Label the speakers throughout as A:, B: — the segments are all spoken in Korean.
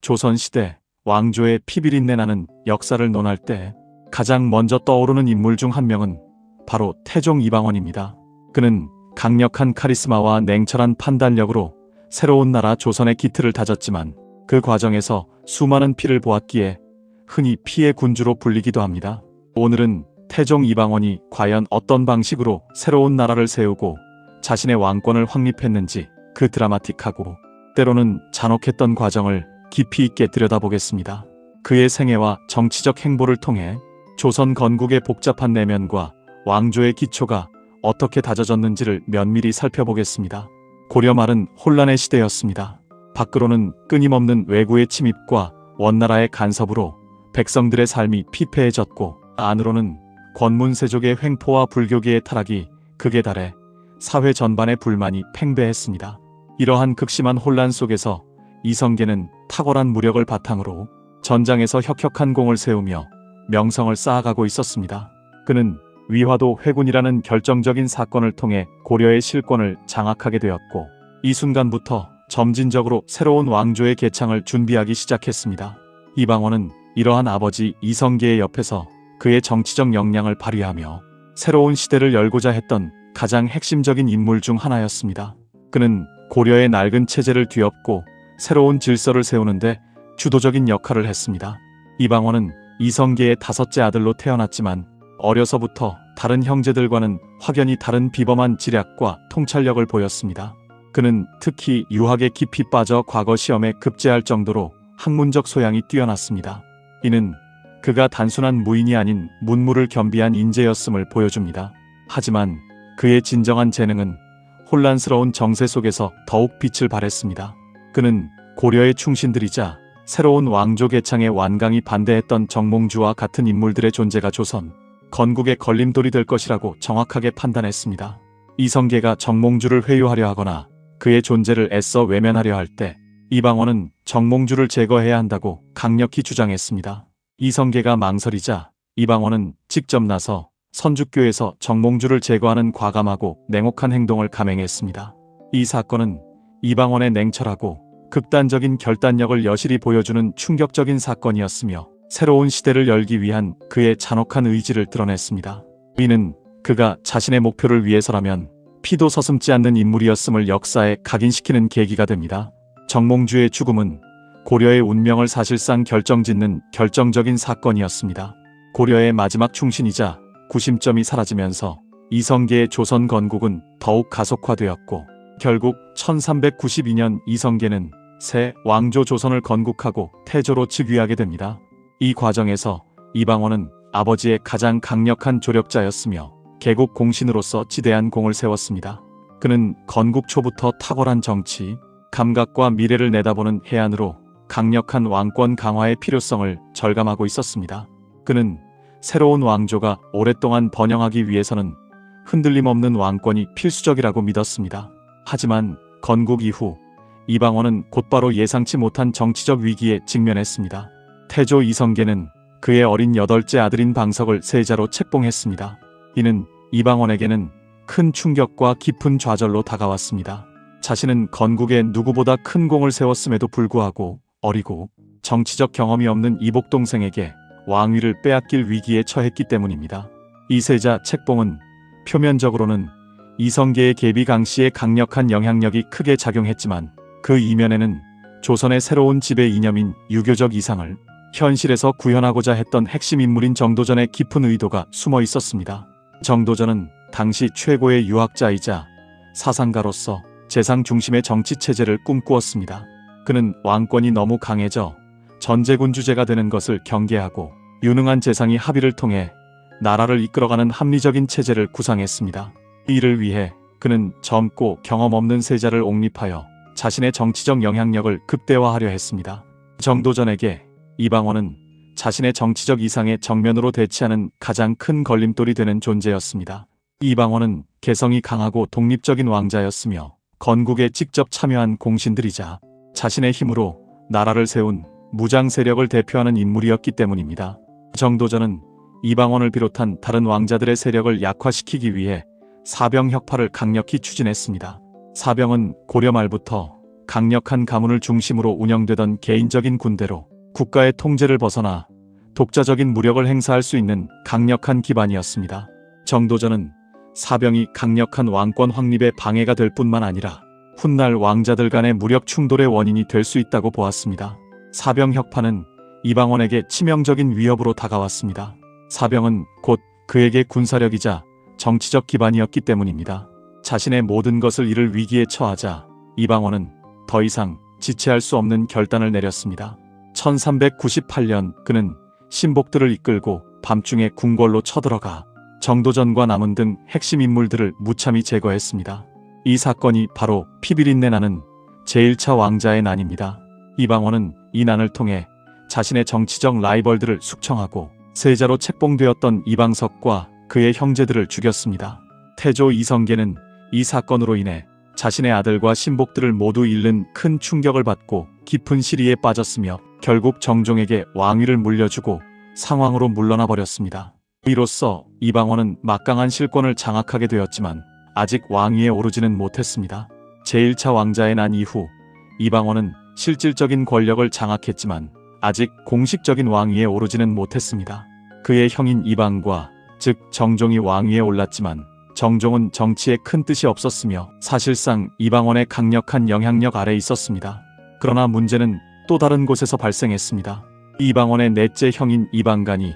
A: 조선시대 왕조의 피비린내 나는 역사를 논할 때 가장 먼저 떠오르는 인물 중 한 명은 바로 태종 이방원입니다. 그는 강력한 카리스마와 냉철한 판단력으로 새로운 나라 조선의 기틀을 다졌지만 그 과정에서 수많은 피를 보았기에 흔히 피의 군주로 불리기도 합니다. 오늘은 태종 이방원이 과연 어떤 방식으로 새로운 나라를 세우고 자신의 왕권을 확립했는지 그 드라마틱하고 때로는 잔혹했던 과정을 깊이 있게 들여다보겠습니다. 그의 생애와 정치적 행보를 통해 조선 건국의 복잡한 내면과 왕조의 기초가 어떻게 다져졌는지를 면밀히 살펴보겠습니다. 고려 말은 혼란의 시대였습니다. 밖으로는 끊임없는 외구의 침입과 원나라의 간섭으로 백성들의 삶이 피폐해졌고 안으로는 권문세족의 횡포와 불교계의 타락이 극에 달해 사회 전반의 불만이 팽배했습니다. 이러한 극심한 혼란 속에서 이성계는 탁월한 무력을 바탕으로 전장에서 혁혁한 공을 세우며 명성을 쌓아가고 있었습니다. 그는 위화도 회군이라는 결정적인 사건을 통해 고려의 실권을 장악하게 되었고 이 순간부터 점진적으로 새로운 왕조의 개창을 준비하기 시작했습니다. 이방원은 이러한 아버지 이성계의 옆에서 그의 정치적 역량을 발휘하며 새로운 시대를 열고자 했던 가장 핵심적인 인물 중 하나였습니다. 그는 고려의 낡은 체제를 뒤엎고 새로운 질서를 세우는데 주도적인 역할을 했습니다. 이방원은 이성계의 5째 아들로 태어났지만 어려서부터 다른 형제들과는 확연히 다른 비범한 지략과 통찰력을 보였습니다. 그는 특히 유학에 깊이 빠져 과거 시험에 급제할 정도로 학문적 소양이 뛰어났습니다. 이는 그가 단순한 무인이 아닌 문무를 겸비한 인재였음을 보여줍니다. 하지만 그의 진정한 재능은 혼란스러운 정세 속에서 더욱 빛을 발했습니다. 그는 고려의 충신들이자 새로운 왕조 개창에 완강히 반대했던 정몽주와 같은 인물들의 존재가 조선 건국의 걸림돌이 될 것이라고 정확하게 판단했습니다. 이성계가 정몽주를 회유하려 하거나 그의 존재를 애써 외면하려 할 때 이방원은 정몽주를 제거해야 한다고 강력히 주장했습니다. 이성계가 망설이자 이방원은 직접 나서 선주교에서 정몽주를 제거하는 과감하고 냉혹한 행동을 감행했습니다. 이 사건은 이방원의 냉철하고 극단적인 결단력을 여실히 보여주는 충격적인 사건이었으며 새로운 시대를 열기 위한 그의 잔혹한 의지를 드러냈습니다. 이는 그가 자신의 목표를 위해서라면 피도 서슴지 않는 인물이었음을 역사에 각인시키는 계기가 됩니다. 정몽주의 죽음은 고려의 운명을 사실상 결정짓는 결정적인 사건이었습니다. 고려의 마지막 충신이자 구심점이 사라지면서 이성계의 조선 건국은 더욱 가속화되었고 결국 1392년 이성계는 새 왕조 조선을 건국하고 태조로 즉위하게 됩니다. 이 과정에서 이방원은 아버지의 가장 강력한 조력자였으며 개국 공신으로서 지대한 공을 세웠습니다. 그는 건국 초부터 탁월한 정치, 감각과 미래를 내다보는 해안으로 강력한 왕권 강화의 필요성을 절감하고 있었습니다. 그는 새로운 왕조가 오랫동안 번영하기 위해서는 흔들림 없는 왕권이 필수적이라고 믿었습니다. 하지만 건국 이후 이방원은 곧바로 예상치 못한 정치적 위기에 직면했습니다. 태조 이성계는 그의 어린 8째 아들인 방석을 세자로 책봉했습니다. 이는 이방원에게는 큰 충격과 깊은 좌절로 다가왔습니다. 자신은 건국에 누구보다 큰 공을 세웠음에도 불구하고 어리고 정치적 경험이 없는 이복 동생에게 왕위를 빼앗길 위기에 처했기 때문입니다. 이 세자 책봉은 표면적으로는 이성계의 계비 강씨의 강력한 영향력이 크게 작용했지만 그 이면에는 조선의 새로운 지배 이념인 유교적 이상을 현실에서 구현하고자 했던 핵심 인물인 정도전의 깊은 의도가 숨어 있었습니다. 정도전은 당시 최고의 유학자이자 사상가로서 재상 중심의 정치체제를 꿈꾸었습니다. 그는 왕권이 너무 강해져 전제군주제가 되는 것을 경계하고 유능한 재상이 합의를 통해 나라를 이끌어가는 합리적인 체제를 구상했습니다. 이를 위해 그는 젊고 경험 없는 세자를 옹립하여 자신의 정치적 영향력을 극대화하려 했습니다. 정도전에게 이방원은 자신의 정치적 이상에 정면으로 대치하는 가장 큰 걸림돌이 되는 존재였습니다. 이방원은 개성이 강하고 독립적인 왕자였으며 건국에 직접 참여한 공신들이자 자신의 힘으로 나라를 세운 무장 세력을 대표하는 인물이었기 때문입니다. 정도전은 이방원을 비롯한 다른 왕자들의 세력을 약화시키기 위해 사병 혁파를 강력히 추진했습니다. 사병은 고려 말부터 강력한 가문을 중심으로 운영되던 개인적인 군대로 국가의 통제를 벗어나 독자적인 무력을 행사할 수 있는 강력한 기반이었습니다. 정도전은 사병이 강력한 왕권 확립에 방해가 될 뿐만 아니라 훗날 왕자들 간의 무력 충돌의 원인이 될 수 있다고 보았습니다. 사병 혁파는 이방원에게 치명적인 위협으로 다가왔습니다. 사병은 곧 그에게 군사력이자 정치적 기반이었기 때문입니다. 자신의 모든 것을 잃을 위기에 처하자 이방원은 더 이상 지체할 수 없는 결단을 내렸습니다. 1398년 그는 신복들을 이끌고 밤중에 궁궐로 쳐들어가 정도전과 남은 등 핵심 인물들을 무참히 제거했습니다. 이 사건이 바로 피비린내 나는 제1차 왕자의 난입니다. 이방원은 이 난을 통해 자신의 정치적 라이벌들을 숙청하고 세자로 책봉되었던 이방석과 그의 형제들을 죽였습니다. 태조 이성계는 이 사건으로 인해 자신의 아들과 신복들을 모두 잃는 큰 충격을 받고 깊은 시리에 빠졌으며 결국 정종에게 왕위를 물려주고 상황으로 물러나 버렸습니다. 이로써 이방원은 막강한 실권을 장악하게 되었지만 아직 왕위에 오르지는 못했습니다. 제1차 왕자의 난 이후 이방원은 실질적인 권력을 장악했지만 아직 공식적인 왕위에 오르지는 못했습니다. 그의 형인 이방과 즉 정종이 왕위에 올랐지만 정종은 정치에 큰 뜻이 없었으며 사실상 이방원의 강력한 영향력 아래 있었습니다. 그러나 문제는 또 다른 곳에서 발생했습니다. 이방원의 넷째 형인 이방간이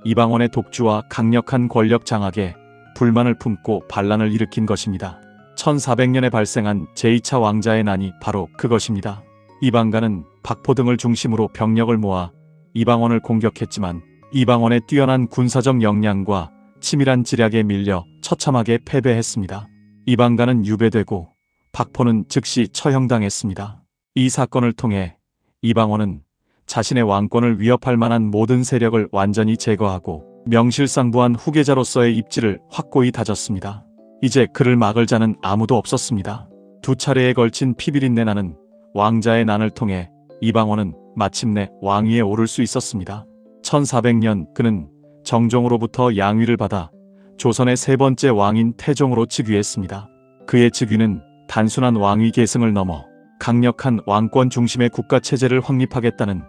A: 이방원의 독주와 강력한 권력 장악에 불만을 품고 반란을 일으킨 것입니다. 1400년에 발생한 제2차 왕자의 난이 바로 그것입니다. 이방간은 박포 등을 중심으로 병력을 모아 이방원을 공격했지만 이방원의 뛰어난 군사적 역량과 치밀한 지략에 밀려 처참하게 패배했습니다. 이방간은 유배되고 박포는 즉시 처형당했습니다. 이 사건을 통해 이방원은 자신의 왕권을 위협할 만한 모든 세력을 완전히 제거하고 명실상부한 후계자로서의 입지를 확고히 다졌습니다. 이제 그를 막을 자는 아무도 없었습니다. 두 차례에 걸친 피비린내 나는 왕자의 난을 통해 이방원은 마침내 왕위에 오를 수 있었습니다. 1400년 그는 정종으로부터 양위를 받아 조선의 세 번째 왕인 태종으로 즉위했습니다. 그의 즉위는 단순한 왕위 계승을 넘어 강력한 왕권 중심의 국가체제를 확립하겠다는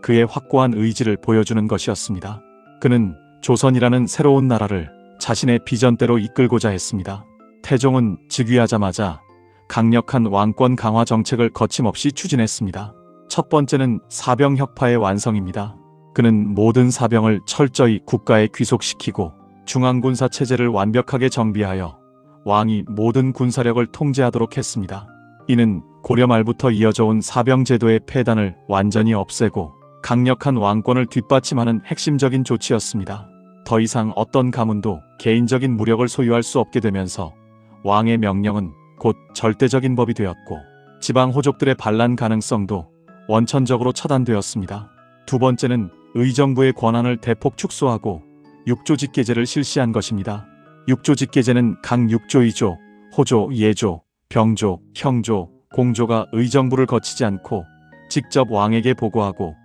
A: 그의 확고한 의지를 보여주는 것이었습니다. 그는 조선이라는 새로운 나라를 자신의 비전대로 이끌고자 했습니다. 태종은 즉위하자마자 강력한 왕권 강화 정책을 거침없이 추진했습니다. 첫 번째는 사병 혁파의 완성입니다. 그는 모든 사병을 철저히 국가에 귀속시키고 중앙군사 체제를 완벽하게 정비하여 왕이 모든 군사력을 통제하도록 했습니다. 이는 고려 말부터 이어져 온 사병 제도의 폐단을 완전히 없애고 강력한 왕권을 뒷받침하는 핵심적인 조치였습니다. 더 이상 어떤 가문도 개인적인 무력을 소유할 수 없게 되면서 왕의 명령은 곧 절대적인 법이 되었고 지방 호족들의 반란 가능성도 원천적으로 차단되었습니다. 두 번째는 의정부의 권한을 대폭 축소하고 육조직계제를 실시한 것입니다. 육조직계제는 각 육조이조, 호조, 예조, 병조, 형조, 공조가 의정부를 거치지 않고 직접 왕에게 보고하고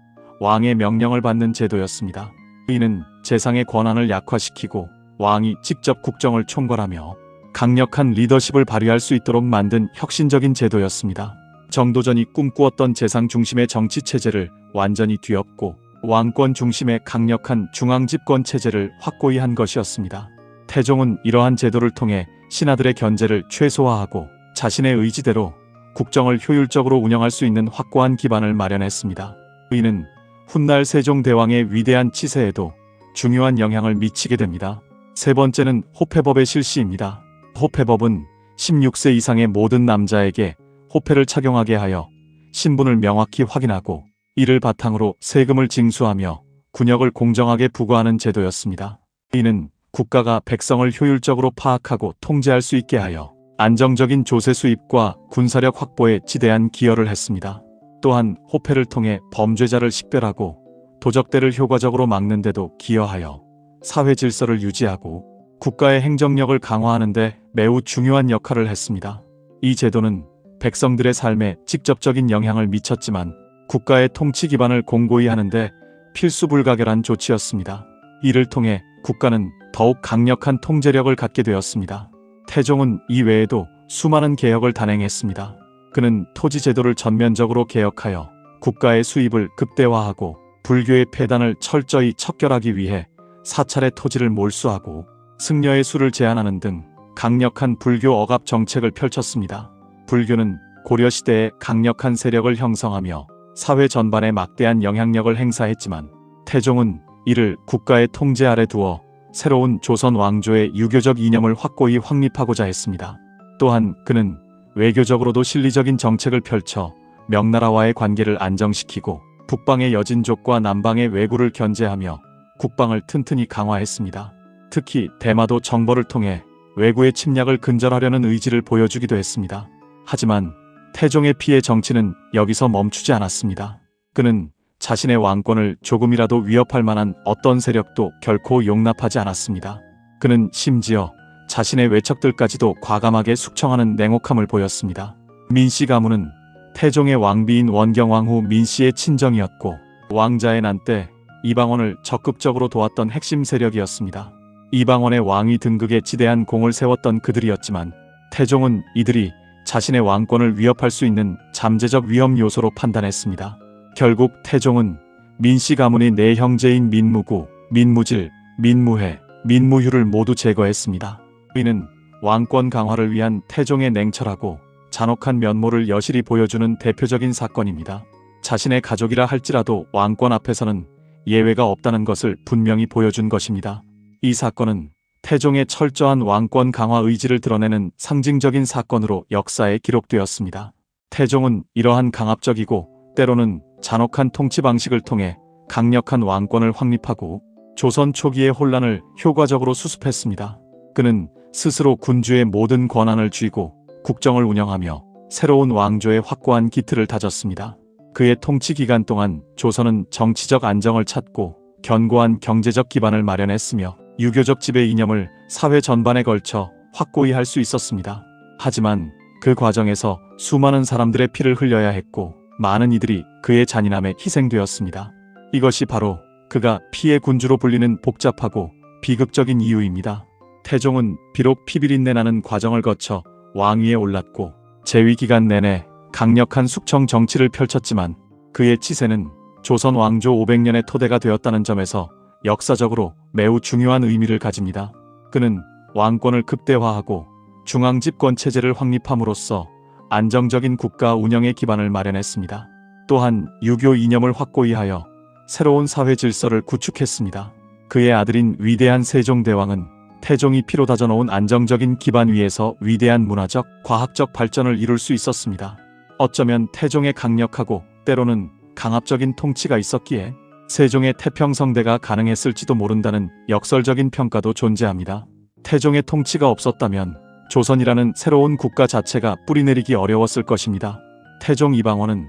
A: 왕의 명령을 받는 제도였습니다. 이는 재상의 권한을 약화시키고 왕이 직접 국정을 총괄하며 강력한 리더십을 발휘할 수 있도록 만든 혁신적인 제도였습니다. 정도전이 꿈꾸었던 재상 중심의 정치체제를 완전히 뒤엎고 왕권 중심의 강력한 중앙집권 체제를 확고히 한 것이었습니다. 태종은 이러한 제도를 통해 신하들의 견제를 최소화하고 자신의 의지대로 국정을 효율적으로 운영할 수 있는 확고한 기반을 마련했습니다. 이는 훗날 세종대왕의 위대한 치세에도 중요한 영향을 미치게 됩니다. 세 번째는 호패법의 실시입니다. 호패법은 16세 이상의 모든 남자에게 호패를 착용하게 하여 신분을 명확히 확인하고 이를 바탕으로 세금을 징수하며 군역을 공정하게 부과하는 제도였습니다. 이는 국가가 백성을 효율적으로 파악하고 통제할 수 있게 하여 안정적인 조세 수입과 군사력 확보에 지대한 기여를 했습니다. 또한 호패를 통해 범죄자를 식별하고 도적대를 효과적으로 막는 데도 기여하여 사회 질서를 유지하고 국가의 행정력을 강화하는 데 매우 중요한 역할을 했습니다. 이 제도는 백성들의 삶에 직접적인 영향을 미쳤지만 국가의 통치 기반을 공고히 하는데 필수불가결한 조치였습니다. 이를 통해 국가는 더욱 강력한 통제력을 갖게 되었습니다. 태종은 이 외에도 수많은 개혁을 단행했습니다. 그는 토지 제도를 전면적으로 개혁하여 국가의 수입을 극대화하고 불교의 폐단을 철저히 척결하기 위해 사찰의 토지를 몰수하고 승려의 수를 제한하는 등 강력한 불교 억압 정책을 펼쳤습니다. 불교는 고려시대에 강력한 세력을 형성하며 사회 전반에 막대한 영향력을 행사했지만 태종은 이를 국가의 통제 아래 두어 새로운 조선 왕조의 유교적 이념을 확고히 확립하고자 했습니다. 또한 그는 외교적으로도 실리적인 정책을 펼쳐 명나라와의 관계를 안정시키고 북방의 여진족과 남방의 왜구를 견제하며 국방을 튼튼히 강화했습니다. 특히 대마도 정벌을 통해 왜구의 침략을 근절하려는 의지를 보여주기도 했습니다. 하지만 태종의 피해 정치는 여기서 멈추지 않았습니다. 그는 자신의 왕권을 조금이라도 위협할 만한 어떤 세력도 결코 용납하지 않았습니다. 그는 심지어 자신의 외척들까지도 과감하게 숙청하는 냉혹함을 보였습니다. 민씨 가문은 태종의 왕비인 원경왕후 민씨의 친정이었고 왕자의 난 때 이방원을 적극적으로 도왔던 핵심 세력이었습니다. 이방원의 왕위 등극에 지대한 공을 세웠던 그들이었지만 태종은 이들이 자신의 왕권을 위협할 수 있는 잠재적 위험 요소로 판단했습니다. 결국 태종은 민씨 가문의 네 형제인 민무구, 민무질, 민무회, 민무휴를 모두 제거했습니다. 이는 왕권 강화를 위한 태종의 냉철하고 잔혹한 면모를 여실히 보여주는 대표적인 사건입니다. 자신의 가족이라 할지라도 왕권 앞에서는 예외가 없다는 것을 분명히 보여준 것입니다. 이 사건은 태종의 철저한 왕권 강화 의지를 드러내는 상징적인 사건으로 역사에 기록되었습니다. 태종은 이러한 강압적이고 때로는 잔혹한 통치 방식을 통해 강력한 왕권을 확립하고 조선 초기의 혼란을 효과적으로 수습했습니다. 그는 스스로 군주의 모든 권한을 쥐고 국정을 운영하며 새로운 왕조의 확고한 기틀을 다졌습니다. 그의 통치 기간 동안 조선은 정치적 안정을 찾고 견고한 경제적 기반을 마련했으며 유교적 지배 이념을 사회 전반에 걸쳐 확고히 할 수 있었습니다. 하지만 그 과정에서 수많은 사람들의 피를 흘려야 했고 많은 이들이 그의 잔인함에 희생되었습니다. 이것이 바로 그가 피해 군주로 불리는 복잡하고 비극적인 이유입니다. 태종은 비록 피비린내 나는 과정을 거쳐 왕위에 올랐고 재위 기간 내내 강력한 숙청 정치를 펼쳤지만 그의 치세는 조선 왕조 500년의 토대가 되었다는 점에서 역사적으로 매우 중요한 의미를 가집니다. 그는 왕권을 극대화하고 중앙집권 체제를 확립함으로써 안정적인 국가 운영의 기반을 마련했습니다. 또한 유교 이념을 확고히 하여 새로운 사회 질서를 구축했습니다. 그의 아들인 위대한 세종대왕은 태종이 피로 다져놓은 안정적인 기반 위에서 위대한 문화적, 과학적 발전을 이룰 수 있었습니다. 어쩌면 태종의 강력하고 때로는 강압적인 통치가 있었기에 세종의 태평성대가 가능했을지도 모른다는 역설적인 평가도 존재합니다. 태종의 통치가 없었다면 조선이라는 새로운 국가 자체가 뿌리내리기 어려웠을 것입니다. 태종 이방원은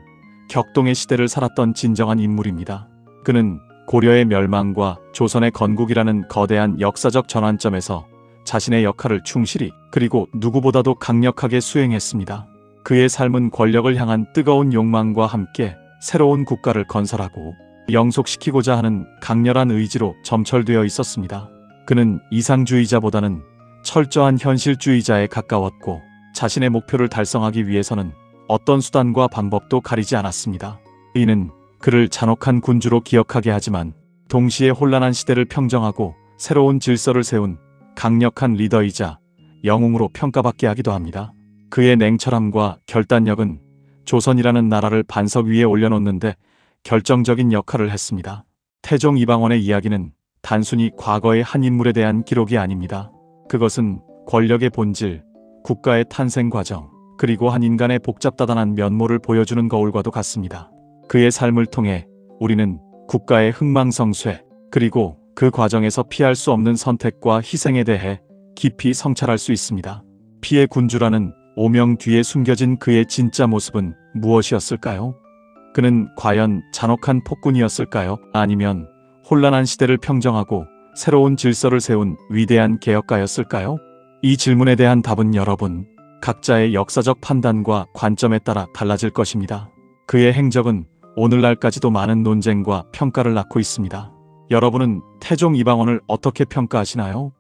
A: 격동의 시대를 살았던 진정한 인물입니다. 그는 고려의 멸망과 조선의 건국이라는 거대한 역사적 전환점에서 자신의 역할을 충실히 그리고 누구보다도 강력하게 수행했습니다. 그의 삶은 권력을 향한 뜨거운 욕망과 함께 새로운 국가를 건설하고 영속시키고자 하는 강렬한 의지로 점철되어 있었습니다. 그는 이상주의자보다는 철저한 현실주의자에 가까웠고 자신의 목표를 달성하기 위해서는 어떤 수단과 방법도 가리지 않았습니다. 이는 그를 잔혹한 군주로 기억하게 하지만 동시에 혼란한 시대를 평정하고 새로운 질서를 세운 강력한 리더이자 영웅으로 평가받게 하기도 합니다. 그의 냉철함과 결단력은 조선이라는 나라를 반석 위에 올려놓는데 결정적인 역할을 했습니다. 태종 이방원의 이야기는 단순히 과거의 한 인물에 대한 기록이 아닙니다. 그것은 권력의 본질, 국가의 탄생 과정, 그리고 한 인간의 복잡다단한 면모를 보여주는 거울과도 같습니다. 그의 삶을 통해 우리는 국가의 흥망성쇠, 그리고 그 과정에서 피할 수 없는 선택과 희생에 대해 깊이 성찰할 수 있습니다. 피해 군주라는 오명 뒤에 숨겨진 그의 진짜 모습은 무엇이었을까요? 그는 과연 잔혹한 폭군이었을까요? 아니면 혼란한 시대를 평정하고 새로운 질서를 세운 위대한 개혁가였을까요? 이 질문에 대한 답은 여러분 각자의 역사적 판단과 관점에 따라 달라질 것입니다. 그의 행적은 오늘날까지도 많은 논쟁과 평가를 낳고 있습니다. 여러분은 태종 이방원을 어떻게 평가하시나요?